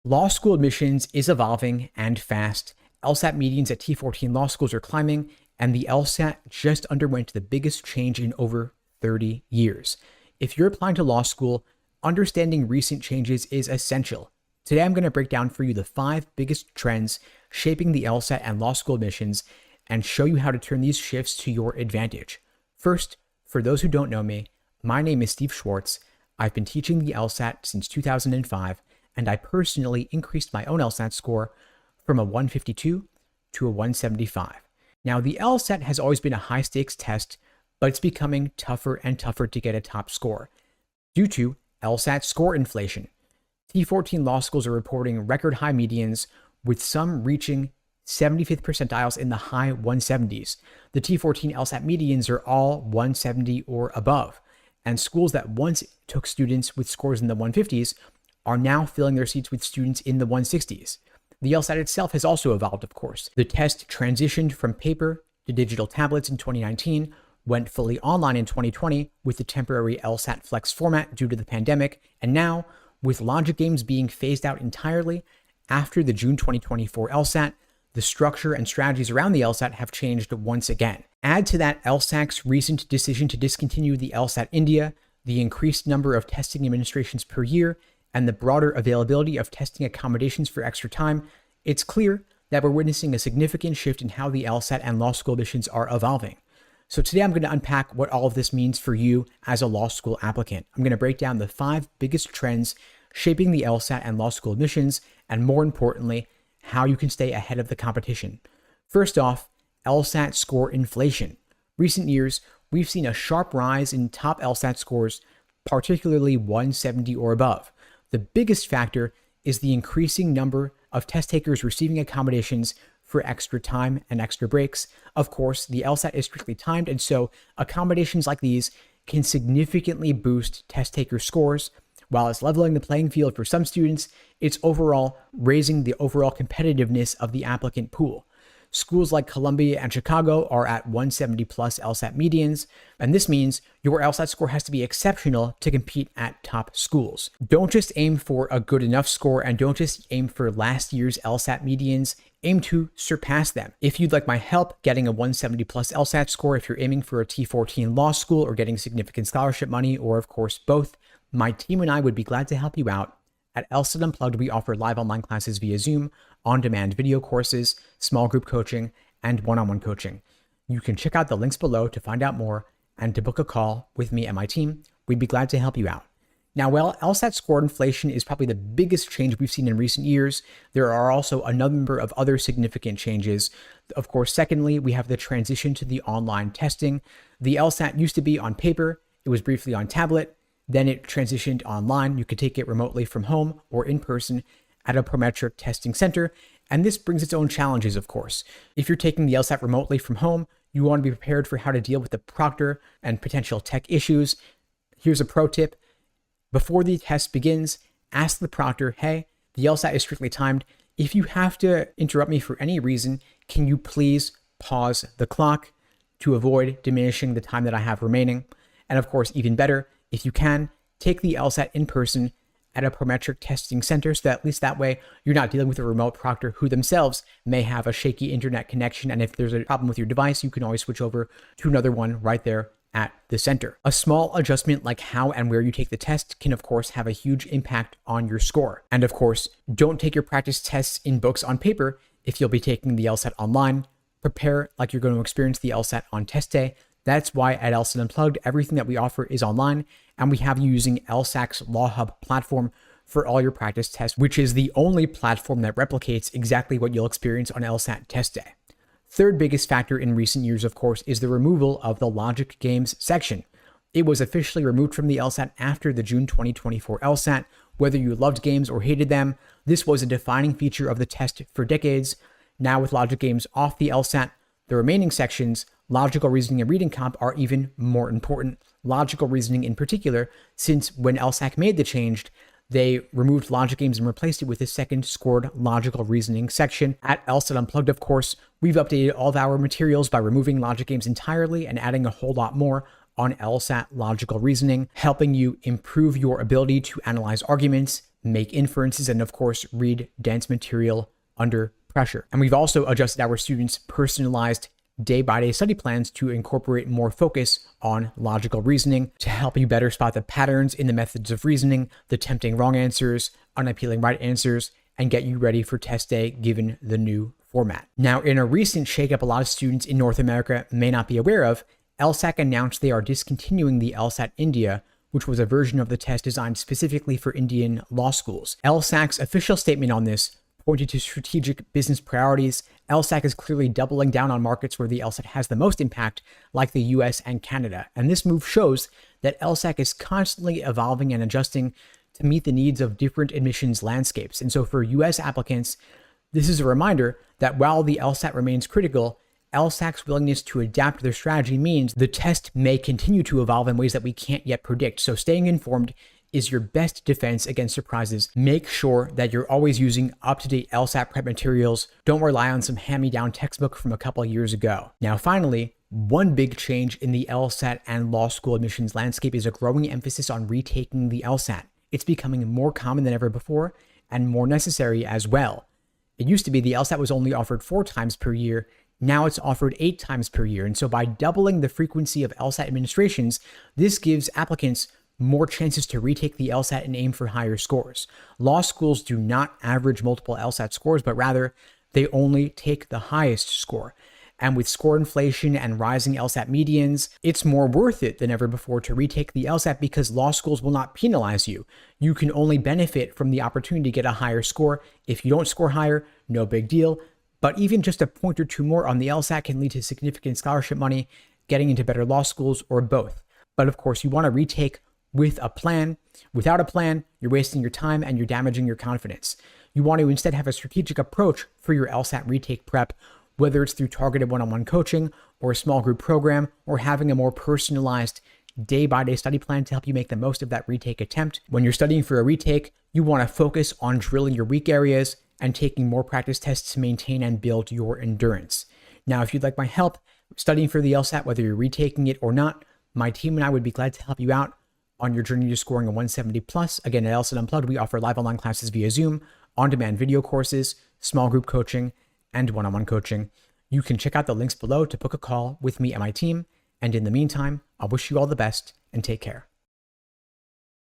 Law school admissions is evolving and fast. LSAT medians at T14 law schools are climbing, and the LSAT just underwent the biggest change in over 30 years. If you're applying to law school, understanding recent changes is essential. Today, I'm going to break down for you the 5 biggest trends shaping the LSAT and law school admissions and show you how to turn these shifts to your advantage. First, for those who don't know me, my name is Steve Schwartz. I've been teaching the LSAT since 2005, and I personally increased my own LSAT score from a 152 to a 175. Now, the LSAT has always been a high-stakes test, but it's becoming tougher and tougher to get a top score due to LSAT score inflation. T14 law schools are reporting record high medians, with some reaching 75th percentiles in the high 170s. The T14 LSAT medians are all 170 or above, and schools that once took students with scores in the 150s are now filling their seats with students in the 160s. The LSAT itself has also evolved, of course. The test transitioned from paper to digital tablets in 2019, went fully online in 2020 with the temporary LSAT Flex format due to the pandemic, and now, with logic games being phased out entirely after the June 2024 LSAT, the structure and strategies around the LSAT have changed once again. Add to that LSAC's recent decision to discontinue the LSAT India, the increased number of testing administrations per year, and the broader availability of testing accommodations for extra time, it's clear that we're witnessing a significant shift in how the LSAT and law school admissions are evolving. So today I'm going to unpack what all of this means for you as a law school applicant. I'm going to break down the 5 biggest trends shaping the LSAT and law school admissions, and more importantly, how you can stay ahead of the competition. First off, LSAT score inflation. Recent years, we've seen a sharp rise in top LSAT scores, particularly 170 or above. The biggest factor is the increasing number of test takers receiving accommodations for extra time and extra breaks. Of course, the LSAT is strictly timed, and so accommodations like these can significantly boost test taker scores. While it's leveling the playing field for some students, it's overall raising the overall competitiveness of the applicant pool. Schools like Columbia and Chicago are at 170 plus LSAT medians, and this means your LSAT score has to be exceptional to compete at top schools. Don't just aim for a good enough score, and don't just aim for last year's LSAT medians. Aim to surpass them. If you'd like my help getting a 170 plus LSAT score, if you're aiming for a T14 law school or getting significant scholarship money, or of course both, my team and I would be glad to help you out. At LSAT Unplugged, we offer live online classes via Zoom, on-demand video courses, small group coaching, and one-on-one coaching. You can check out the links below to find out more and to book a call with me and my team. We'd be glad to help you out. Now, while LSAT score inflation is probably the biggest change we've seen in recent years, there are also a number of other significant changes. Of course, secondly, we have the transition to the online testing. The LSAT used to be on paper. It was briefly on tablet. Then it transitioned online. You could take it remotely from home or in person at a prometric testing center. And this brings its own challenges, of course. If you're taking the LSAT remotely from home, you want to be prepared for how to deal with the proctor and potential tech issues. Here's a pro tip. Before the test begins, ask the proctor, hey, the LSAT is strictly timed. If you have to interrupt me for any reason, can you please pause the clock to avoid diminishing the time that I have remaining? And of course, even better, if you can, take the LSAT in person at a prometric testing center, so that at least that way you're not dealing with a remote proctor who themselves may have a shaky internet connection. And if there's a problem with your device, you can always switch over to another one right there at the center. A small adjustment like how and where you take the test can of course have a huge impact on your score. And of course, don't take your practice tests in books on paper if you'll be taking the LSAT online. Prepare like you're going to experience the LSAT on test day. That's why at LSAT Unplugged, everything that we offer is online, and we have you using LSAC's Law Hub platform for all your practice tests, which is the only platform that replicates exactly what you'll experience on LSAT test day. Third biggest factor in recent years, of course, is the removal of the logic games section. It was officially removed from the LSAT after the June 2024 LSAT. Whether you loved games or hated them, this was a defining feature of the test for decades. Now with logic games off the LSAT, the remaining sections, logical reasoning and reading comp, are even more important. Logical reasoning in particular, since when LSAC made the change, they removed logic games and replaced it with a second scored logical reasoning section. At LSAT Unplugged, of course, we've updated all of our materials by removing logic games entirely and adding a whole lot more on LSAT logical reasoning, helping you improve your ability to analyze arguments, make inferences, and of course, read dense material under pressure. And we've also adjusted our students' personalized day-by-day study plans to incorporate more focus on logical reasoning to help you better spot the patterns in the methods of reasoning, the tempting wrong answers, unappealing right answers, and get you ready for test day given the new format. Now, in a recent shakeup a lot of students in North America may not be aware of, LSAC announced they are discontinuing the LSAT India, which was a version of the test designed specifically for Indian law schools. LSAC's official statement on this pointed to strategic business priorities. LSAC is clearly doubling down on markets where the LSAT has the most impact, like the US and Canada. And this move shows that LSAC is constantly evolving and adjusting to meet the needs of different admissions landscapes. And so for US applicants, this is a reminder that while the LSAT remains critical, LSAC's willingness to adapt their strategy means the test may continue to evolve in ways that we can't yet predict. So staying informed is your best defense against surprises. Make sure that you're always using up-to-date LSAT prep materials. Don't rely on some hand-me-down textbook from a couple of years ago. Now, finally, one big change in the LSAT and law school admissions landscape is a growing emphasis on retaking the LSAT. It's becoming more common than ever before and more necessary as well. It used to be the LSAT was only offered 4 times per year. Now it's offered 8 times per year. And so by doubling the frequency of LSAT administrations, this gives applicants more chances to retake the LSAT and aim for higher scores. Law schools do not average multiple LSAT scores, but rather they only take the highest score. And with score inflation and rising LSAT medians, it's more worth it than ever before to retake the LSAT because law schools will not penalize you. You can only benefit from the opportunity to get a higher score. If you don't score higher, no big deal. But even just a point or two more on the LSAT can lead to significant scholarship money, getting into better law schools, or both. But of course, you want to retake with a plan. Without a plan, you're wasting your time and you're damaging your confidence. You want to instead have a strategic approach for your LSAT retake prep, whether it's through targeted one-on-one coaching or a small group program or having a more personalized day-by-day study plan to help you make the most of that retake attempt. When you're studying for a retake, you want to focus on drilling your weak areas and taking more practice tests to maintain and build your endurance. Now, if you'd like my help studying for the LSAT, whether you're retaking it or not, my team and I would be glad to help you out on your journey to scoring a 170 plus. Again, at LSAT Unplugged, we offer live online classes via Zoom, on-demand video courses, small group coaching, and one-on-one coaching. You can check out the links below to book a call with me and my team. And in the meantime, I wish you all the best and take care.